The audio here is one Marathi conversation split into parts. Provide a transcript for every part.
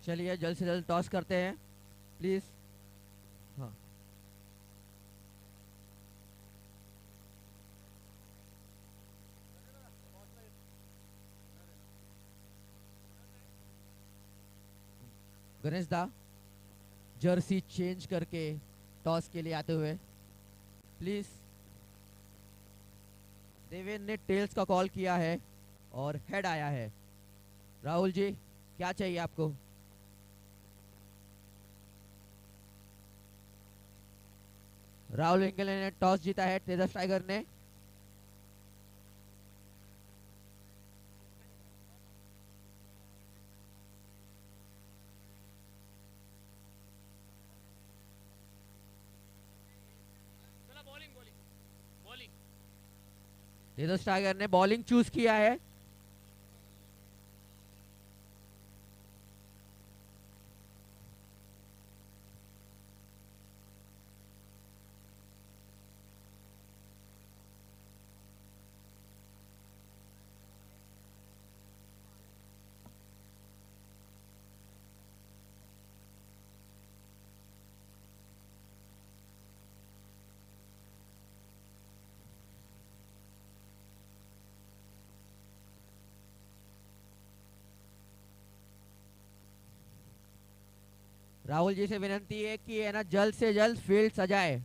चलिए जल्द से जल्द टॉस करते हैं प्लीज। हाँ, गणेश दा जर्सी चेंज करके टॉस के लिए आते हुए प्लीज। देवेन ने टेल्स का कॉल किया है और हेड आया है। राहुल जी क्या चाहिए आपको? राहुल इंगले ने टॉस जीता है, तेजस टाइगर ने। तेजस टाइगर ने बॉलिंग चूज किया है। राहुल जी से विनती है कि है ना जल्द से जल्द फील्ड सजाए।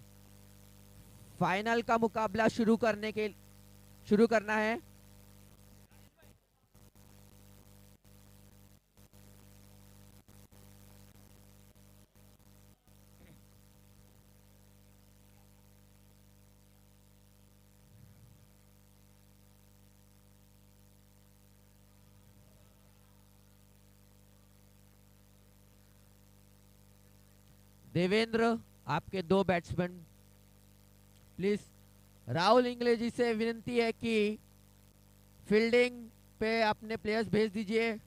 फाइनल का मुकाबला शुरू करना है। देवेंद्र आपके दो बैट्समैन प्लीज। राहुल इंगले जी से विनती है कि फील्डिंग पे अपने प्लेयर्स भेज दीजिए।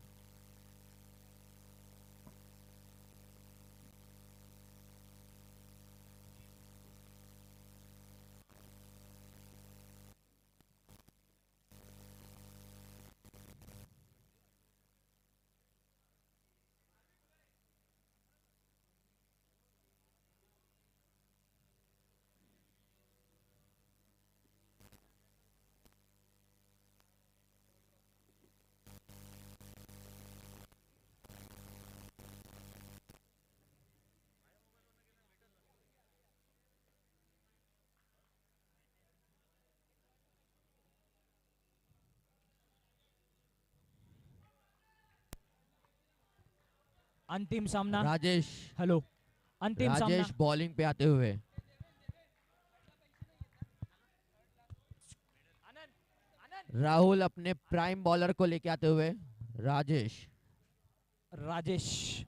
अंतिम सामना। राजेश हेलो, अंतिम सामना। राजेश बॉलिंग पे आते हुए। राहुल अपने प्राइम बॉलर को लेके आते हुए। राजेश राजेश।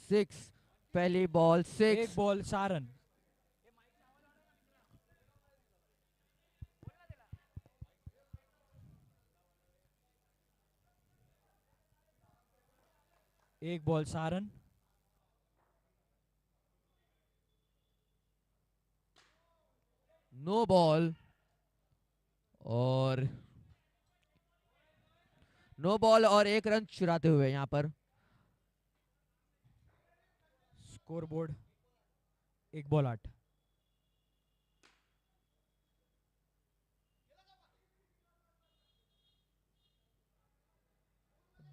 6, पहली बॉल एक 6। Ball 6 run. एक बॉल 6 रन। नो बॉल और नो बॉल और एक रन चुराते हुए यहाँ पर। Scoreboard 1 ball 8।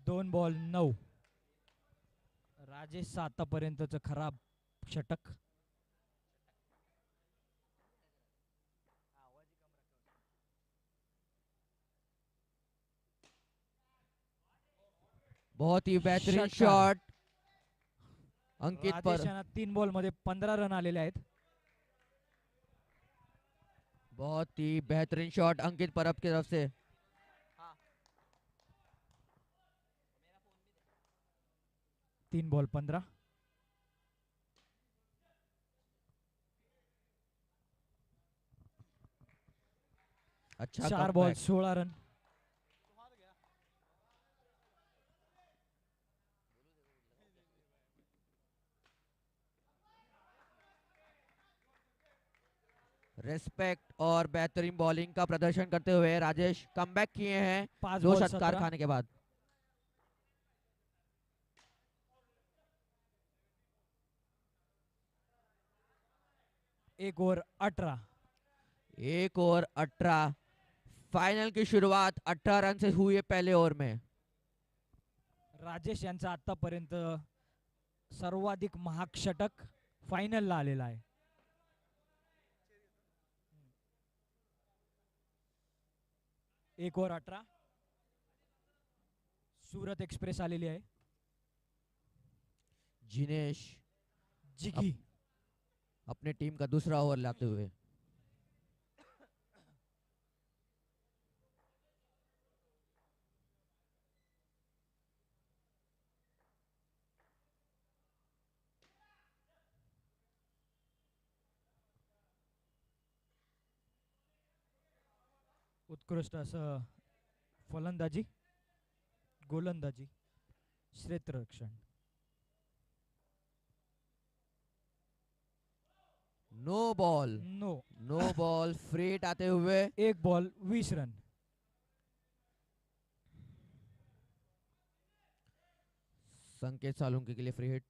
2 ball 9। Rajesh आतापर्यंतचं खराब षटक। बहुत ही बेहतरीन षटकार। शॉट अंकित राजेश पर। यांना 3 बॉल मध्ये 15 रन आलेले आहेत। बहुत ही बेहतरीन शॉट अंकित परब की तरफ से। 3 बॉल 15। अच्छा 4 बॉल कमबैक। 16 रन। रेस्पेक्ट और बेहतरीन बॉलिंग का प्रदर्शन करते हुए राजेश कमबैक किए हैं 5 दो बॉल षटकार 17, खाने के बाद। एक ओव्हर 18. 1 ओवर 18। फाइनल की शुरुआत 18 रन से हुई है पहले ओवर में। राजेश यांचा आतापर्यंत सर्वाधिक महाग षटक फायनलला आलेला आहे. एक ओव्हर 18. सुरत एक्सप्रेस आलेली आहे. जिनेश जिगी अपने टीम का दूसरा ओवर लाते हुए। उत्कृष्ट असं फलंदाजी, गोलंदाजी, क्षेत्ररक्षण. No ball, no. No ball, free hit आते हुए। एक बॉल 20 रन. संकेत सालुंके के लिए फ्री हिट।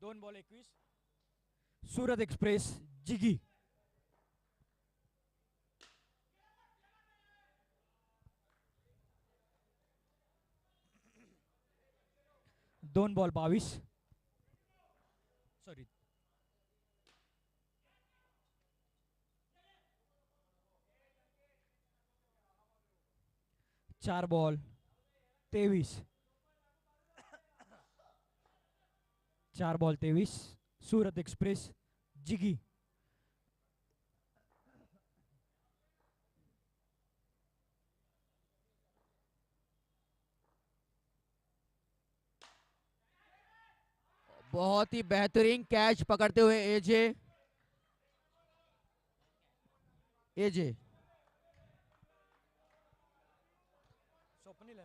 दोन बॉल 21. सुरत एक्सप्रेस जिगी. दोन ball 22. Sorry, 4 ball 23. 4 ball 23. Surat express जिगी. बहुत ही बेहतरीन कैच पकड़ते हुए AJ. AJ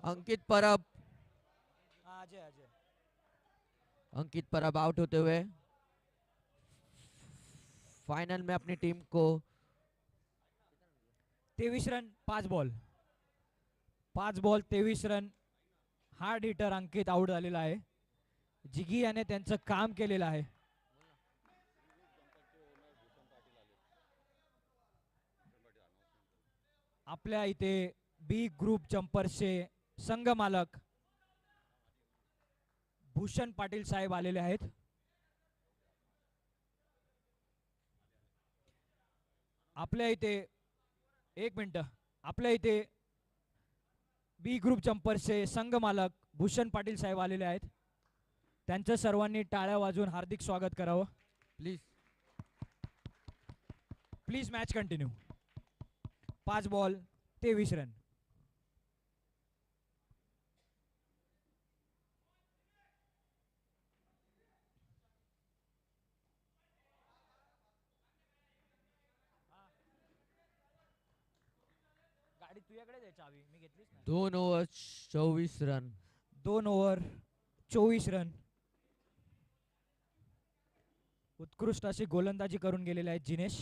Ankit Parab, Ajay Ajay Ankit Parab out होते हुए फाइनल में अपनी टीम को 23 run 5 ball. 5 ball 23 run. Hard hitter अंकित आउट झालेला आहे. जिगी याने त्यांचं काम केलेलं आहे. आपल्या इथे बी ग्रुप जम्पर्सचे संघ मालक भूषण पाटील साहेब आलेले आहेत. आपल्या इथे एक मिनिट, आपल्या इथे बी ग्रुप जम्पर्सचे संघ मालक भूषण पाटील साहेब आलेले आहेत. त्यांचं सर्वांनी टाळ्या वाजवून हार्दिक स्वागत करावं. Please please match continue. 5 ball 23 run. गाडी तुझ्याकडे द्यायची चावी, मी घेतलीच नाही. 2 ओवर 24 रन. 2 over 24 run. उत्कृष्ट अशी गोलंदाजी करून गेलेले आहेत जिनेश.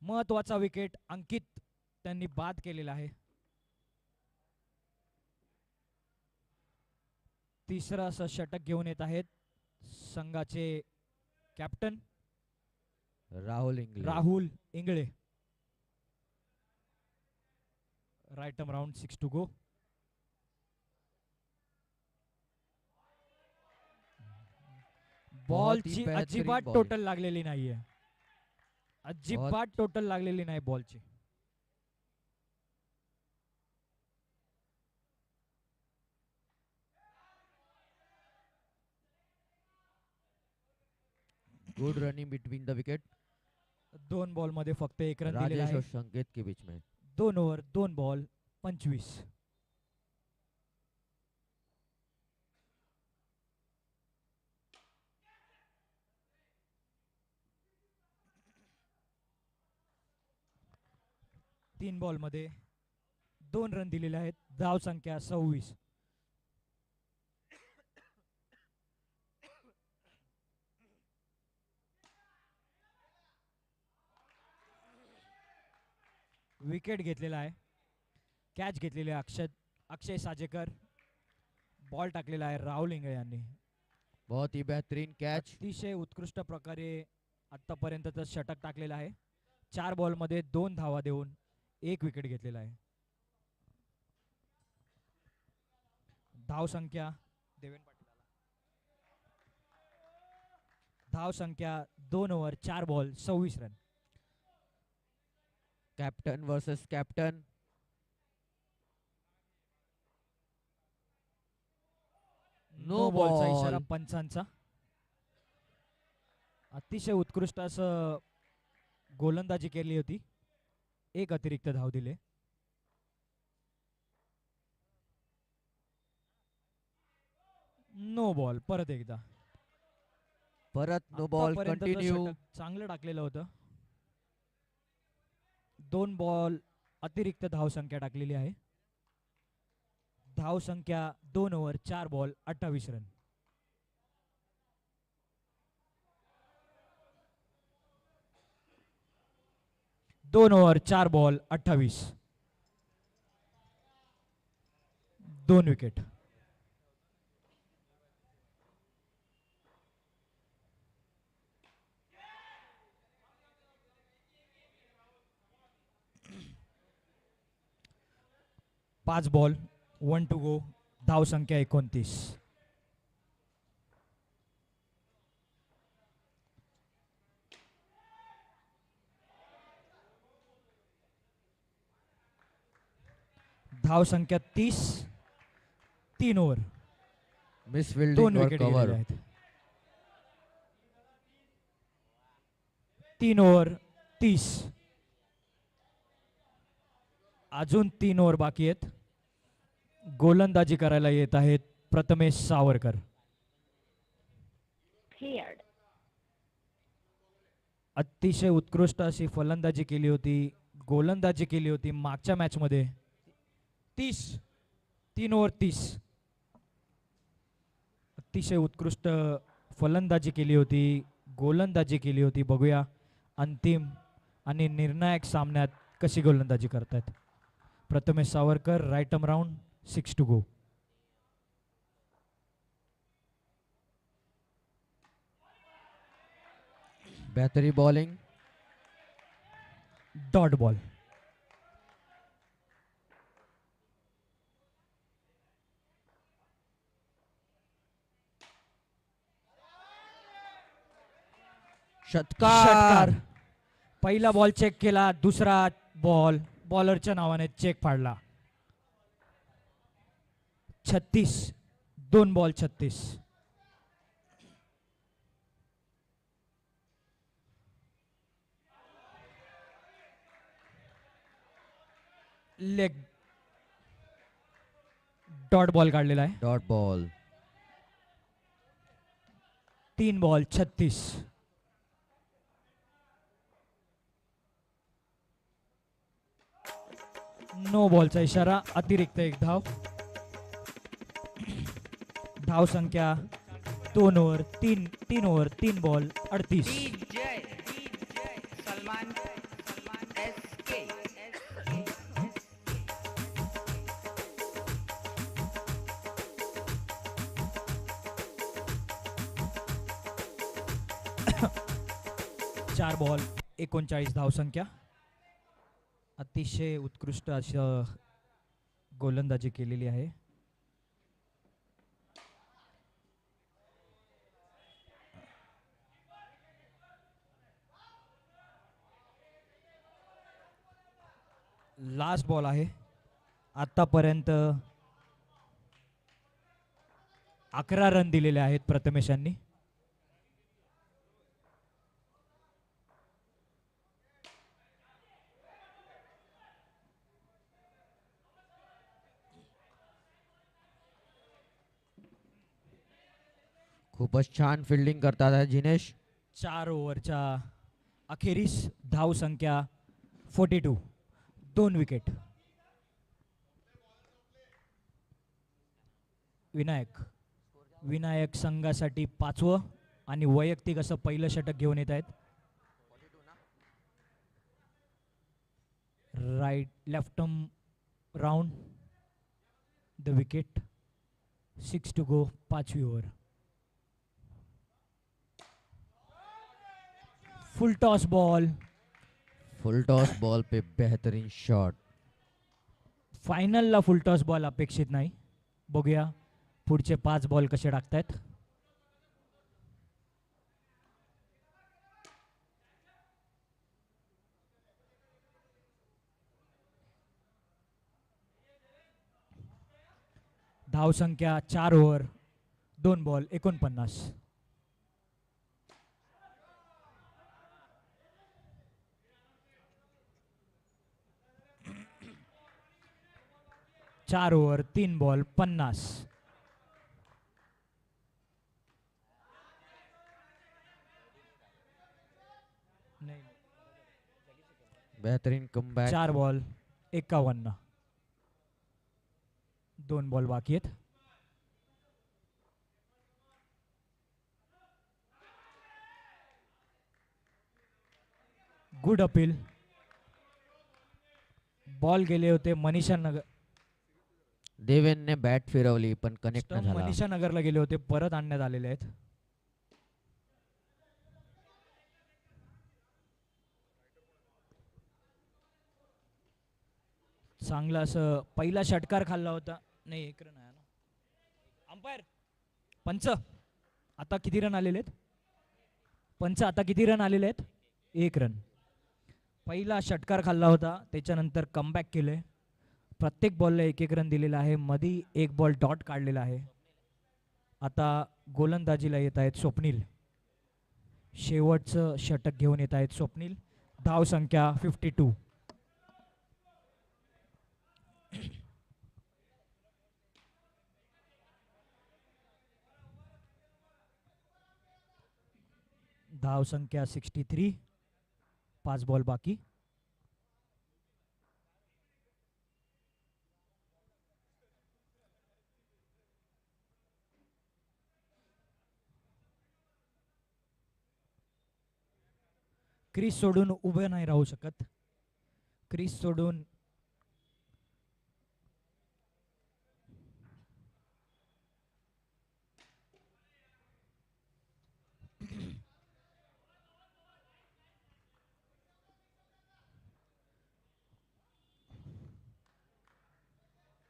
महत्वाचा विकेट अंकित त्यांनी बाद केलेला आहे. तिसरा असं षटक घेऊन येत आहेत संघाचे captain Rahul Ingle. Right arm round 6 to go. बॉलची अजिबात टोटल लागलेली नाहीये. अजिबात टोटल लागलेली नाही बॉलची. Good running between the wicket. 2 ball मध्ये फक्त 1 रन दिलेला राजेश आहे. और संकेत के बीच में 2 ओव्हर 2 बॉल 25. तीन बॉल मध्ये 2 रन दिलेले आहेत. धाव संख्या 26. विकेट घेतलेला आहे. कॅच घेतलेली आहे अक्षय साजेकर. बॉल टाकलेला आहे राहुल इंगळे यांनी. बहुत ही बेहतरीन कैच. अतिशय उत्कृष्ट प्रकारे आतापर्यंतचं षटक टाकलेलं आहे. 4 बॉलमध्ये 2 धावा देऊन 1 विकेट घेतलेला आहे. धाव संख्या देवेन पाटील आला. धाव संख्या 2 over 4 ball 26 run. Captain versus captain. No बॉलचा इशारा पंचांचा. अतिशय उत्कृष्ट असं गोलंदाजी केली होती. 1 अतिरिक्त धाव दिले. No ball. परत एकदा नो बॉल. कंटिन्यू. चांगलं टाकलेलं होतं. 2 बॉल अतिरिक्त धाव संख्या टाकलेली आहे. धाव संख्या 2 ओव्हर 4 बॉल 28 रन. दोन ओव्हर 4 बॉल 28. 2 विकेट. पाच बॉल 1 टू गो. धाव संख्या 29. धाव संख्या 30. 3 ओव्हर. मिस 2 फील्डिंग और विकेट कवर. आहेत. 3 ओव्हर 30. अजून 3 ओव्हर बाकी आहेत. गोलंदाजी करायला येत आहेत प्रथमेश सावरकर. अतिशय उत्कृष्ट अशी फलंदाजी केली होती, गोलंदाजी केली होती मागच्या मॅच मध्ये. 3 ओव्हर 30. अतिशय उत्कृष्ट फलंदाजी केली होती, गोलंदाजी केली होती. बघूया अंतिम आणि निर्णायक सामन्यात कशी गोलंदाजी करतात Prathamesh Savarkar. Right arm round. 6 to go. बेहतरीन बॉलिंग. Dot ball. षटकार. पहिला बॉल चेक केला, दुसरा बॉल बॉलरच्या नावाने चेक फाडला. 36. 2 बॉल 36. लेग. डॉट बॉल काढलेला आहे. Dot ball. 3 बॉल 36. नो बॉलचा इशारा. अतिरिक्त 1 धाव. धाव संख्या 2 over 3 over 3 ball 38. Salman 4 ball 39 धाव संख्या. अतिशय उत्कृष्ट असं गोलंदाजी केलेली आहे. लास्ट बॉल आहे. आतापर्यंत 11 रन दिलेले आहेत प्रथमेश यांनी. खूपच छान फील्डिंग करतात आहे जिनेश. 4 ओव्हरच्या अखेरीस धाव संख्या 42. 2 विकेट. विनायक विनायक संघासाठी 5वं आणि वैयक्तिक असं पहिलं षटक घेऊन येत आहेत. Right left round the wicket. 6 to go 5वी over. Full toss ball. Full toss ball पे बेहतरीन शॉट. फायनलला फुल टॉस बॉल अपेक्षित नाही. बघूया पुढचे 5 बॉल कसे टाकतायत. धाव संख्या 4 ओव्हर 2 बॉल 49. चार ओव्हर 3 बॉल 50. बेहतरीन कमबॅक. 4 बॉल 51. 2 बॉल बाकी आहेत. Good appeal. बॉल गेले होते मनीषा नगर. देवेनने बॅट फिरवली पण कनेक्ट न झाला. मनीषा नगरला गेले होते, परत आणण्यात आलेले आहेत. चांगला असं पहिला षटकार खाल्ला होता. नाही एक रन आहे ना. अंपायर पंच आता किती रन आलेले आहेत. पंच आता किती रन आलेले आहेत. 1 रन. पहिला षटकार खाल्ला होता, त्याच्यानंतर कमबॅक केले. प्रत्येक बॉलला 1-1 रन दिलेला आहे. मध्ये 1 बॉल डॉट काढलेला आहे. आता गोलंदाजीला येत आहेत स्वप्नील. शेवटचं षटक घेऊन येत आहेत स्वप्नील. धाव संख्या 52. धाव संख्या 63. 5 बॉल बाकी. क्रीज सोडून उभे नाही राहू शकत. क्रीज सोडून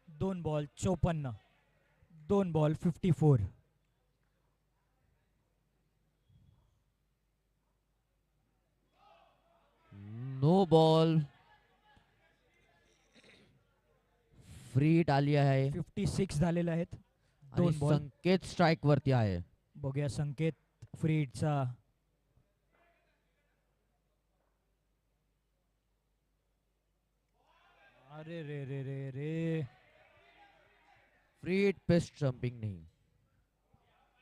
दोन ball 54. 2 ball 54. No ball. Free hit आली आहे. 56 झालेले आहेत. आणि 2 बॉल. संकेत स्ट्राइक वरती आहे. बघूया संकेत फ्री हिटचा. अरे रे रे रे रे. फ्री हिट पे स्टंपिंग नाही.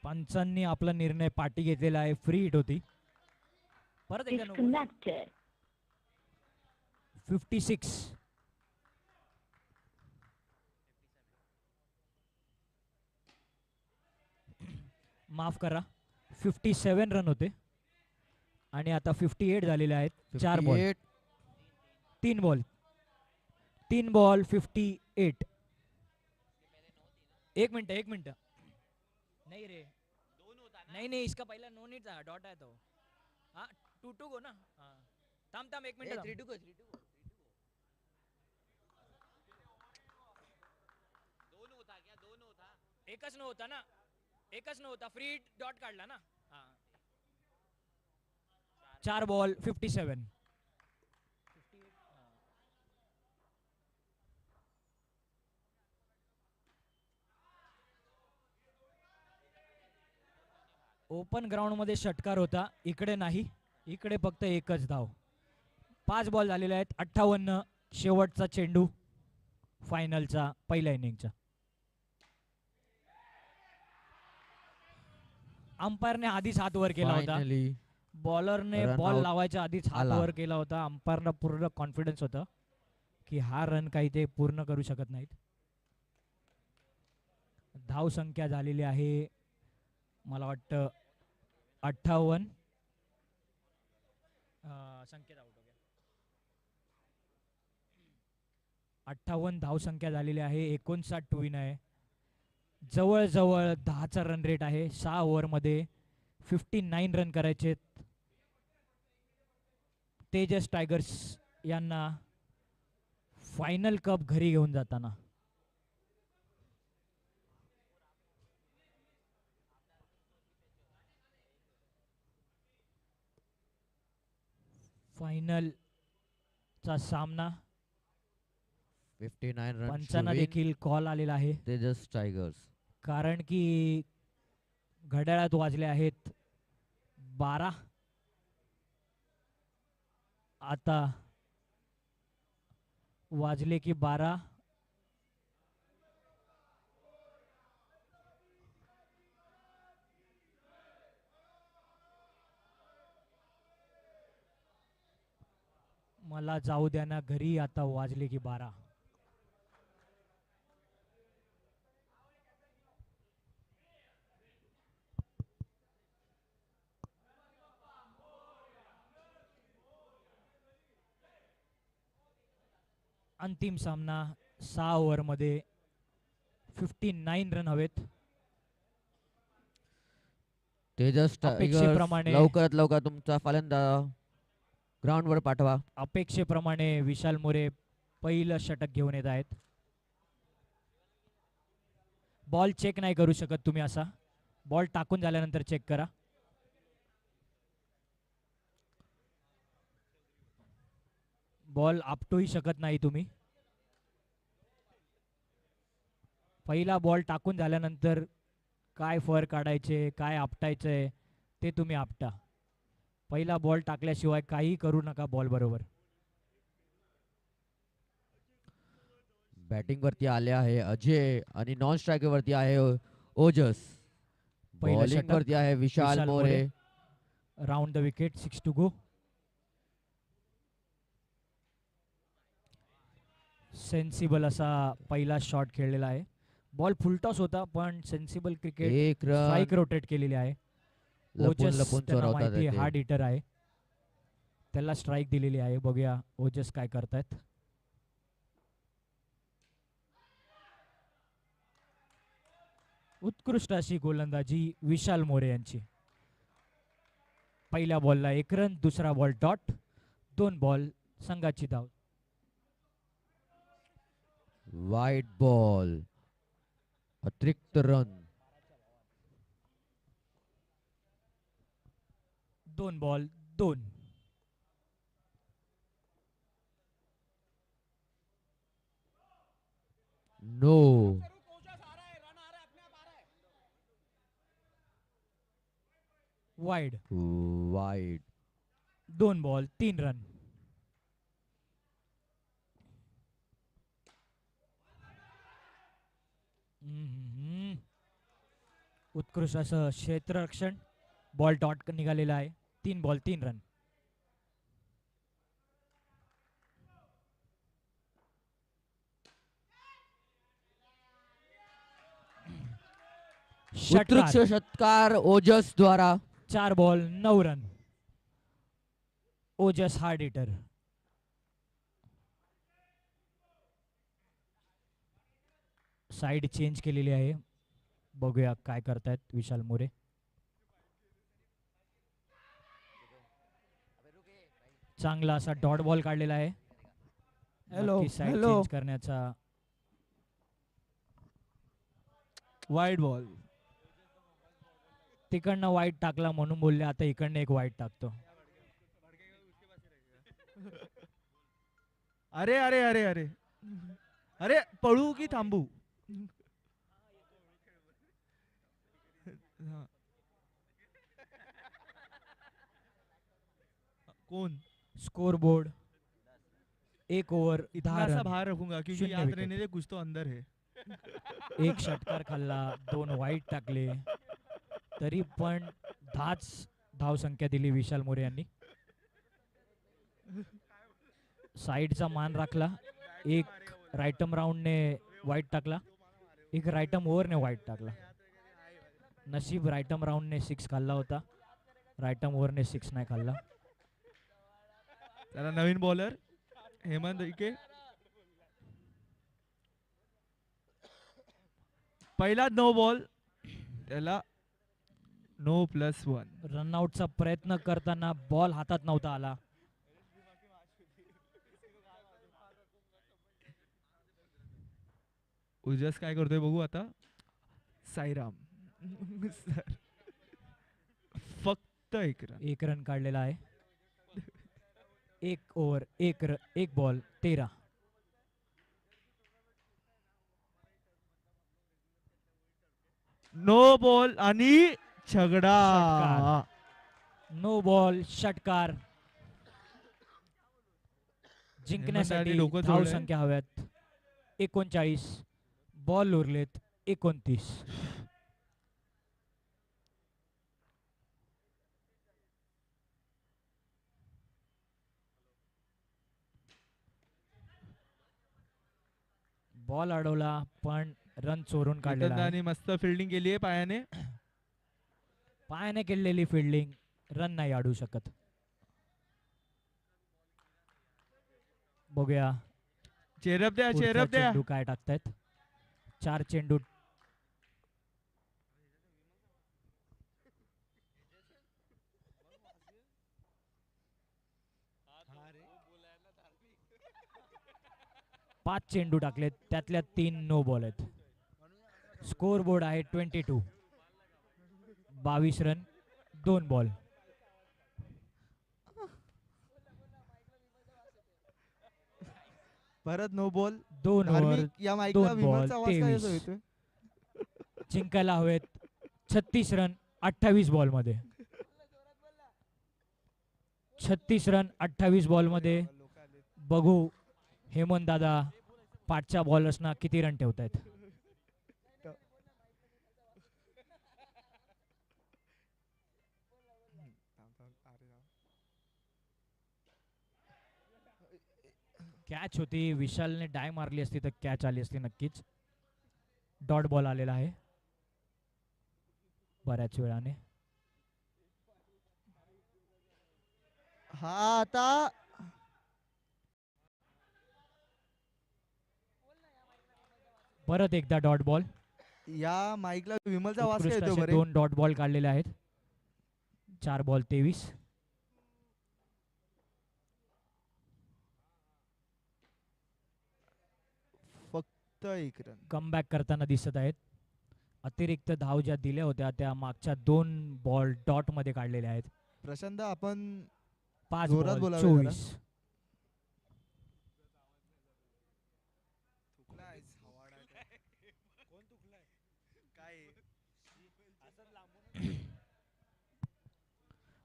पंचांनी आपला निर्णय पाठी घेतलेला आहे. फ्री हिट होती. परत एकदा नो बॉल. 56. माफ करा 57 रन होते आणि आता 58 झालेले आहेत. 4 ball 58. 3 ball 3 ball 58. 1 minute 1 minute. नहीं रे नहीं नहीं इसका पहला नो नीड था. डॉट है तो हाँ 2-2 गो ना. हाँ थांब थांब 1 मिनट. 3-2 go. एकच न होता ना. एकच न होता. फ्री डॉट काढला ना. हाँ 4 बॉल 57. ओपन ग्राउंड मध्ये षटकार होता. इकडे नाही. इकडे फक्त एकच धाव. 5 बॉल झालेले आहेत. 58. शेवटचा चेंडू फायनलचा पहिल्या इनिंगचा. अंपायरने आधीच हात वर केला होता. बॉलरने बॉल लावायच्या आधीच हात वर केला होता. अंपायरला पूर्ण कॉन्फिडन्स होता की हा रन काही ते पूर्ण करू शकत नाहीत. धाव संख्या झालेली आहे मला वाटतं 58. संख्या आउट हो गया. 58 धाव संख्या झालेली आहे. 59 टू विन आहे. जवळजवळ 10चा रन रेट आहे. 6 ओव्हरमध्ये 59 रन करायचे तेजस टायगर्स यांना फायनल कप घरी घेऊन जाताना. फायनल चा सामना 59 रन पंचांना देखील कॉल आलेला आहे तेजस टायगर्स. कारण की घड्याळात वाजले आहेत 12. आता वाजले की 12. मला जाऊ द्या ना घरी. आता वाजले की 12. अंतिम सामना 6 ओव्हरमध्ये 59 रन हवेत. तेजस टायगर्स अपेक्षेप्रमाणे लवकरात लवकर तुमचा फलंदाज ग्राउंड वर पाठवा. अपेक्षेप्रमाणे विशाल मोरे पहिलं षटक घेऊन येत आहेत. बॉल चेक नाही करू शकत तुम्ही असा. बॉल टाकून झाल्यानंतर चेक करा. बॉल आपटूही शकत नाही तुम्ही. पहिला बॉल टाकून झाल्यानंतर काय फर काढायचे काय आपटायचंय ते तुम्ही आपटा. पहिला बॉल टाकल्याशिवाय काही करू नका बॉल बरोबर. बॅटिंग वरती आले आहे अजय आणि नॉन स्ट्रायकर वरती आहे ओजस. पहिलं बॉलिंग षटक वरती आहे Vishal More. Round the wicket. 6 to go. Sensible असा पहिला शॉट खेळलेला आहे. बॉल फुलटॉस होता पण सेन्सिबल क्रिकेट एक रन. स्ट्राइक रोटेट केलेली आहे. लपून ओजस लपून त्यांना चोरवतात माहिती आहे ते. हार्ड हिटर आहे. त्याला स्ट्राइक दिलेली आहे. बघूया ओजस काय करतायत. उत्कृष्ट अशी गोलंदाजी विशाल मोरे यांची. पहिल्या बॉलला 1 रन. दुसरा बॉल डॉट. 2 बॉल संघाची धाव. वाईट बॉल अतिरिक्त रन. 2 बॉल 2. नो. वाईड. वाईट. 2 बॉल 3 रन. उत्कृष्ट असं क्षेत्ररक्षण. बॉल डॉट निघालेला आहे. 3 बॉल 3 रन. उत्कृष्ट षटकार ओजस द्वारा. 4 बॉल 9 रन. ओजस हार्ड हिटर. साइड चेंज केलेली आहे. बघूया काय करतायत विशाल मोरे. चांगला असा डॉट बॉल काढलेला आहे. साइड चेंज करण्याचा. Wide ball. तिकडनं वाईट टाकला म्हणून बोलले आता इकडनं एक वाईट टाकतो. अरे अरे अरे अरे अरे पळू की थांबू. कौन स्कोर बोर्ड 1 ओवर इतना सा बाहर रखूंगा क्योंकि याद रहने दे कुछ तो अंदर है. 1 षटकार खाल्ला 2 वाईट टाकले तरी पण 10च धाव संख्या दिली विशाल मोरे यांनी. साइडचा मान राखला. 1 राईटम राऊंडने वाईट टाकला. एक रायटम ओव्हरने वाईट टाकला. नशीब रायटम राऊंडने 6 खाल्ला होता, रायटम ओव्हरने 6 नाही खाल्ला. त्याला नवीन बॉलर हेमंत इके. पहिला नो बॉल, त्याला नो +1. रनआउटचा प्रयत्न करताना बॉल हातात नव्हता आला. उजस काय करतोय बघू आता. साईराम फक्त 1 रन. 1 रन काढलेला आहे. 1 ओव्हर 1 बॉल 13. नो बॉल आणि छगडा. नो बॉल षटकार. जिंकण्यासाठी डोकं धाव जोडलंय. संख्या हव्यात 39, बॉल उरलेत 29. बॉल अडवला पण रन चोरून काढलेला आहे. मस्त फिल्डिंग केली आहे पायाने. पायाने केलेली फिल्डिंग रन नाही अडवू शकत. बघूया चेरप द्या, पुढचा चेरप द्या. चेंडू काय टाकतायत. 4 चेंडू. पाच चेंडू टाकलेत, त्यातल्या 3 नो बॉल आहेत. स्कोर बोर्ड आहे 22. 22 रन 2 बॉल. परत नो बॉल. 2 ओव्हर या माईकला 2 बॉल विमलचा आवाज काय 23. येतोय? जिंकायला हवेत 36 रन 28 बॉल मध्ये. 36 रन 28 बॉल मध्ये. बघू हेमंत दादा पाठच्या बॉलर्सना किती रन ठेवतायत. कॅच होती, विशालने डाय मारली असती तर कॅच आली असती नक्कीच. डॉट बॉल आलेला आहे बऱ्याच वेळाने. हा आता परत एकदा डॉट बॉल. या माईकला विमलचा आवाज काय येतोय उत्कृष्ट असे बरे? 2 डॉट बॉल काढलेले आहेत. 4 बॉल 23. फक्त 1 रन. कमबॅक करताना दिसत आहेत. अतिरिक्त धाव ज्या दिल्या होत्या त्या मागच्या 2 बॉल डॉट मध्ये काढलेल्या आहेत. प्रशांत आपण 5 जोरात बॉल बोलावे 24.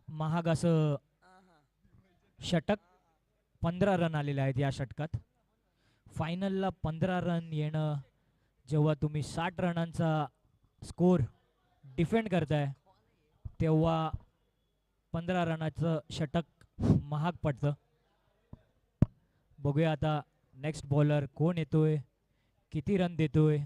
महाग असं षटक. 15 रन आलेले आहेत या षटकात. फायनलला 15 रन येणं, जेव्हा तुम्ही 60 रनांचा स्कोर डिफेंड करताय तेव्हा 15 रनाचं षटक महाग पडतं. बघूया आता नेक्स्ट बॉलर कोण येतोय, किती रन देतोय.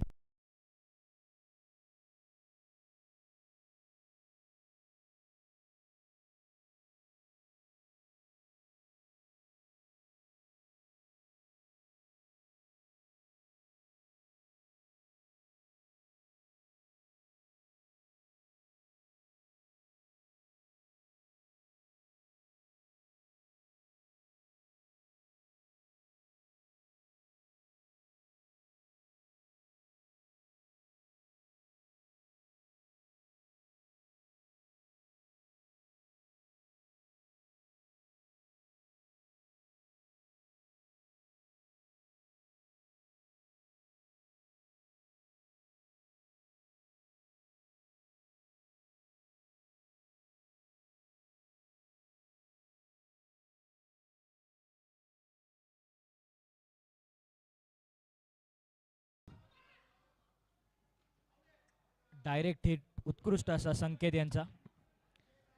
Direct hit. उत्कृष्ट असा संकेत यांचा.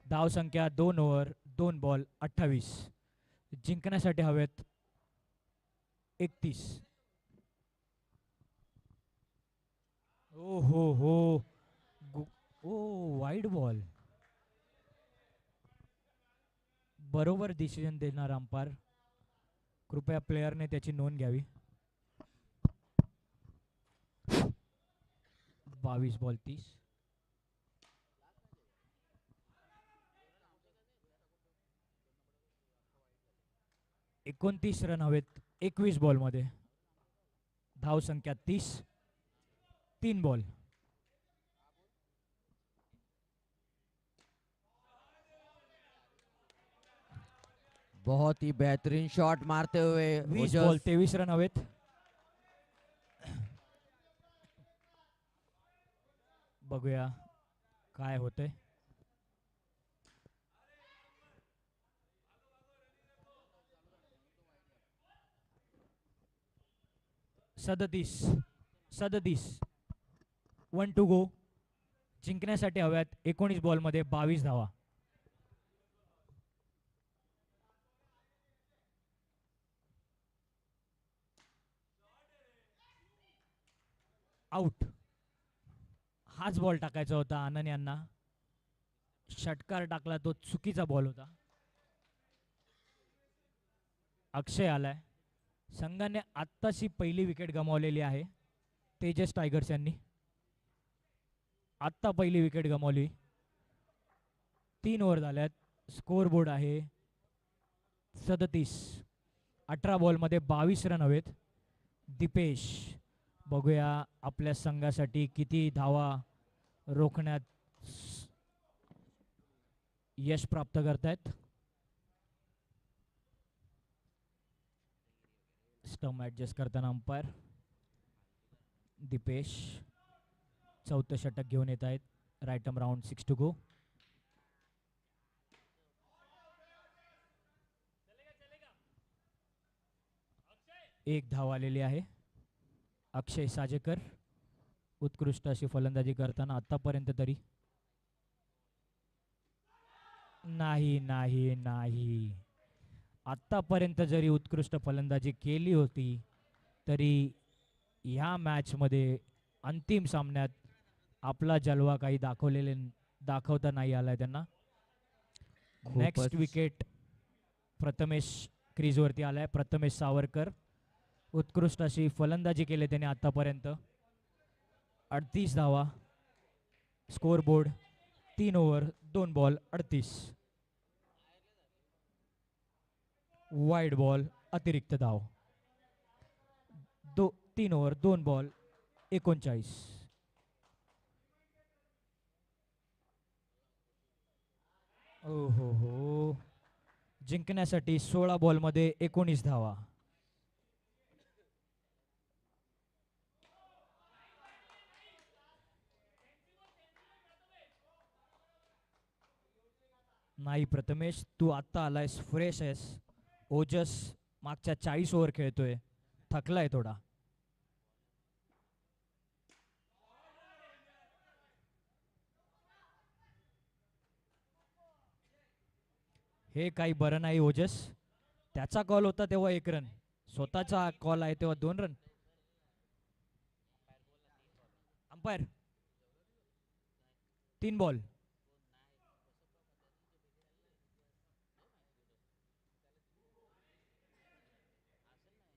धाव संख्या 2 ओव्हर 2 बॉल 28. जिंकण्यासाठी हवेत 31. ओ हो ओ वाईड बॉल. बरोबर डिसिजन देणार अंपायर. कृपया प्लेयरने त्याची नोंद घ्यावी. 22 बॉल 30. 29 रन हवेत 21 बॉलमध्ये. धाव संख्या 30. 3 बॉल. बहुत ही बेहतरीन शॉट मारते हुए 20 ओजस. बॉल 23 रन हवेत. बघूया काय होतंय. सदतीस 1 टू गो. जिंकण्यासाठी हव्यात 19 बॉलमध्ये 22 धावा. आउट. हाच बॉल टाकायचा होता आनंद यांना. षटकार टाकला तो चुकीचा बॉल होता. अक्षय आलाय. संघाने आत्ताशी पहिली विकेट गमावलेली आहे. तेजस टायगर्स यांनी आत्ता पहिली विकेट गमावली. 3 ओव्हर झाल्यात. स्कोर बोर्ड आहे 37. 18 बॉलमध्ये 22 रन हवेत. दीपेश बघूया आपल्या संघासाठी किती धावा रोखण्यात यश प्राप्त करतायत. स्टंप ऍडजस्ट करताना अंपायर. दीपेश चौथं षटक घेऊन येत आहेत. Right arm round 6 to go. एक धाव आलेली आहे. अक्षय साजेकर उत्कृष्ट अशी फलंदाजी करताना आतापर्यंत तरी. नाही नाही नाही. आतापर्यंत जरी उत्कृष्ट फलंदाजी केली होती तरी ह्या मॅचमध्ये अंतिम सामन्यात आपला जलवा काही दाखवता नाही आलाय त्यांना. नेक्स्ट विकेट प्रथमेश क्रीजवरती आलाय. प्रथमेश सावरकर उत्कृष्ट अशी फलंदाजी केली त्याने आतापर्यंत. 38 धावा. Score board 3 over 2 ball 38. Wide ball अतिरिक्त धाव. 3 ओव्हर 2 बॉल 39. ओ हो जिंकण्यासाठी 16 बॉलमध्ये 19 धावा. नाही प्रथमेश तू आत्ता आलायस. फ्रेश आहेस. ओजस मागच्या 40 ओव्हर खेळतोय. थकलाय थोडा. हे काही बरं नाही ओजस. त्याचा कॉल होता तेव्हा 1 रन. स्वतःचा कॉल आहे तेव्हा 2 run. Umpire 3 ball.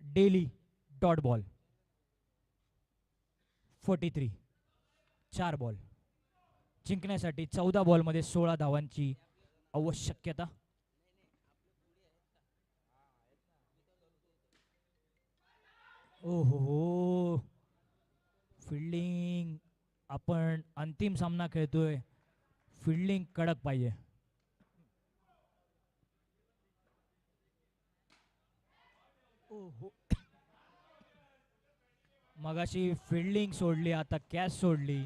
Daily dot ball 43. 4 ball. जिंकण्यासाठी 14 बॉलमध्ये 16 धावांची आवश्यकता. ओ हो फिल्डिंग. आपण अंतिम सामना खेळतोय. फिल्डिंग कडक पाहिजे. मगाशी फिल्डिंग सोडली आता कॅच सोडली.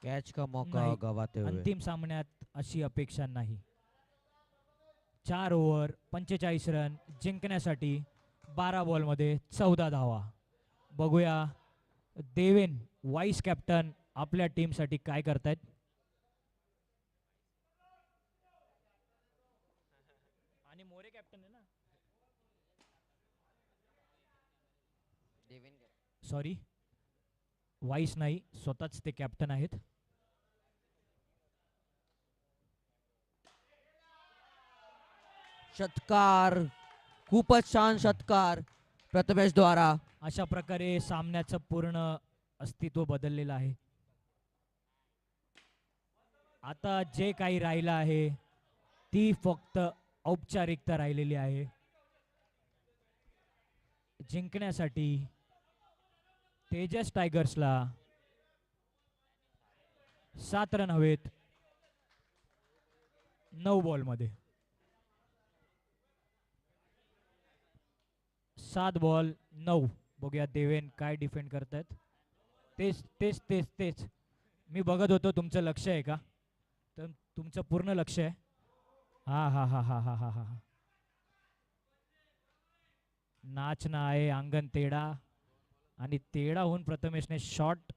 कैच का मौका नाही, गवाते हुए. अंतिम सामन्यात अशी अपेक्षा नाही. 4 ओव्हर 45 रन. जिंकण्यासाठी 12 बॉलमध्ये 14 धावा. बघूया देवेन वाईस कॅप्टन आपल्या टीमसाठी काय करतायत. आणि मोरे कॅप्टन आहे ना. सॉरी वाईस नाही, स्वतःच ते कॅप्टन आहेत. षटकार, खूपच छान षटकार प्रथमेश द्वारा. अशा प्रकारे सामन्याचं पूर्ण अस्तित्व बदललेलं आहे. आता जे काही राहिलं आहे ती फक्त औपचारिकता राहिलेली आहे. जिंकण्यासाठी तेजस टायगर्सला 7 रन हवेत 9 बॉलमध्ये. 7 बॉल 9. बघूया देवेन काय डिफेंड करतायत. तेच तेच तेच तेच मी बघत होतो. तुमचं लक्ष आहे का? तर तुमचं पूर्ण लक्ष आहे. हा हा हा हा हा हा हा. नाचना आहे अंगण तेडा आणि तेडा होऊन प्रथमेशने शॉट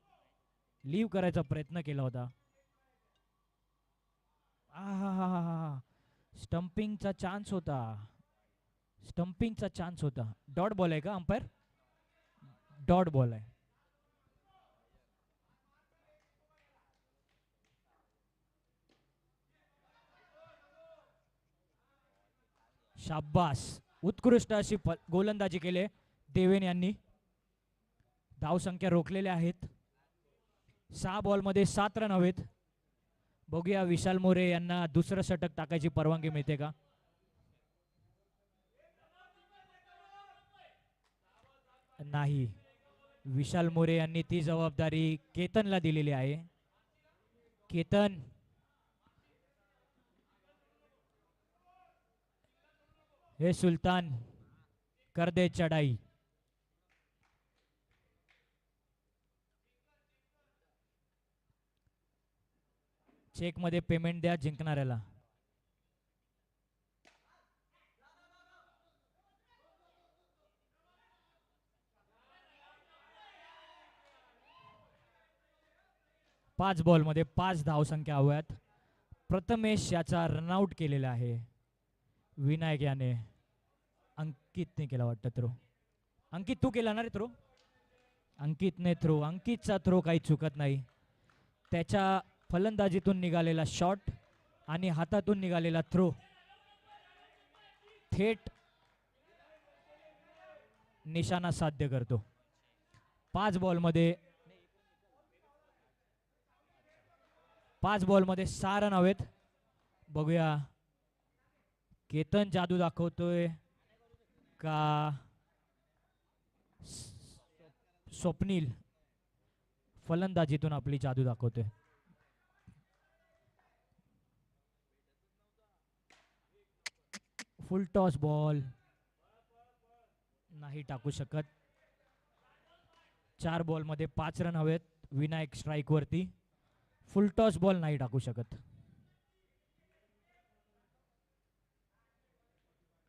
लीव करायचा प्रयत्न केला होता. स्टंपिंगचा चान्स होता. स्टंपिंगचा चान्स होता. डॉट बॉल आहे का अंपायर? डॉट बॉल आहे. शाब्बास, उत्कृष्ट अशी गोलंदाजी केले देवेन यांनी. धावसंख्या रोखलेल्या आहेत. 6 बॉलमध्ये 7 रन हवेत. बघूया विशाल मोरे यांना दुसरं षटक टाकायची परवानगी मिळते का? नाही, विशाल मोरे यांनी ती जबाबदारी केतनला दिलेली आहे. केतन, हे सुलतान कर दे चढाई. चेक मध्ये पेमेंट द्या जिंकणाऱ्याला. पाच बॉल मध्ये 5 धावसंख्या हव्यात. प्रथमेश याचा रनआउट केलेला आहे. विनायक याने, अंकितने केला वाटतं थ्रो. अंकित तू केला ना रे थ्रो? अंकितने थ्रो. अंकितचा थ्रो काही चुकत नाही. त्याच्या फलंदाजीतून निघालेला शॉट आणि हातातून निघालेला थ्रो थेट निशाणा साध्य करतो. 5 बॉलमध्ये 6 रन हवेत. बघूया केतन जादू दाखवतोय का स्वप्नील फलंदाजीतून आपली जादू दाखवतोय. फुल टॉस बॉल नाही टाकू शकत. 4 बॉलमध्ये 5 रन हवेत. विनायक स्ट्राइक वरती. फुल टॉस बॉल नाही टाकू शकत.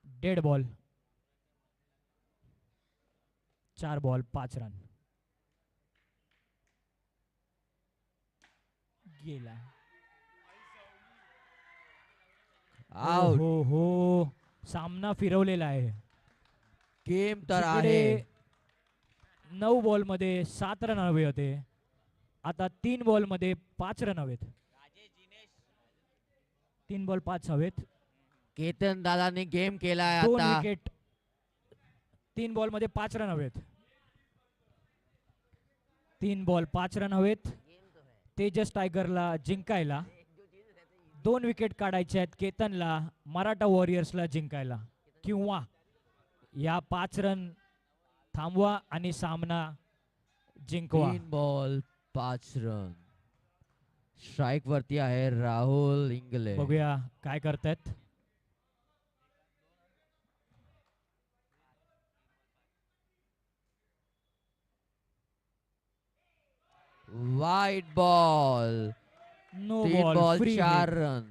Dead ball. 4 ball 5 run. गेला. आउट. हो हो, सामना फिरवलेला आहे. गेम तर जिकडे आहे. 9 बॉल मध्ये 7 रन हवे होते, आता 3 बॉल मध्ये 5 रन हवेत. 3 बॉल 5 हवेत. केतन दादाने गेम केलाय 2 आता. विकेट. 3 बॉल मध्ये 5 रन हवेत. 3 बॉल 5 रन हवेत. तेजस टायगरला जिंकायला 2 विकेट काढायचे आहेत. केतनला मराठा वॉरियर्सला जिंकायला, किंवा या 5 रन थांबवा आणि सामना जिंकवा. 3 बॉल 5 रन. स्ट्राइक वरती आहे राहुल इंगले. बघूया काय करतायत. Wide ball. No 3 ball, ball free 4 run.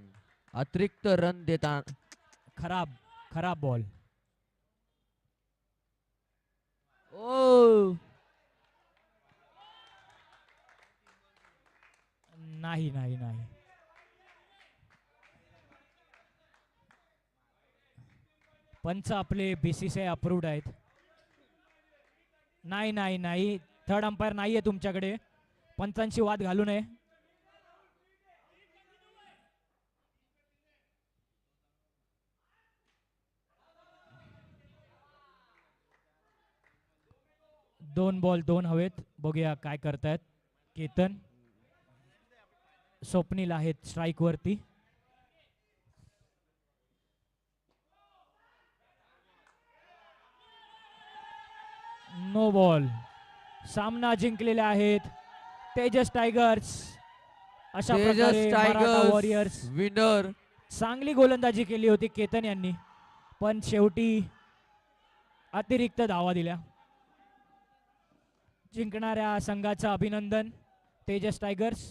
अतिरिक्त रन देता. खराब बॉल. ओ नाही नाही नाही, पंच आपले बीसीसीआय अप्रूव्ड आहेत. नाही नाही नाही, थर्ड अंपायर नाहीये तुमच्याकडे. पंचांशी वाद घालू नये. दोन बॉल दोन हवेत. बघूया काय करतायत. केतन स्वप्नील आहेत स्ट्राईक वरती. No ball. सामना जिंकलेले आहेत तेजस टायगर्स. अशा तेजस प्रकारे मराठा टायगर्स वॉरियर्स. विनर. चांगली गोलंदाजी केली होती केतन यांनी, पण शेवटी अतिरिक्त धावा दिल्या. जिंकणाऱ्या संघाचं अभिनंदन तेजस टायगर्स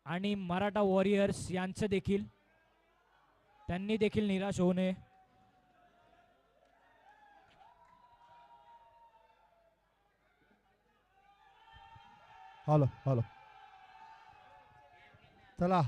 आणि मराठा वॉरियर्स यांचं देखील. त्यांनी देखील निराश होऊ नये. हॅलो हॅलो चला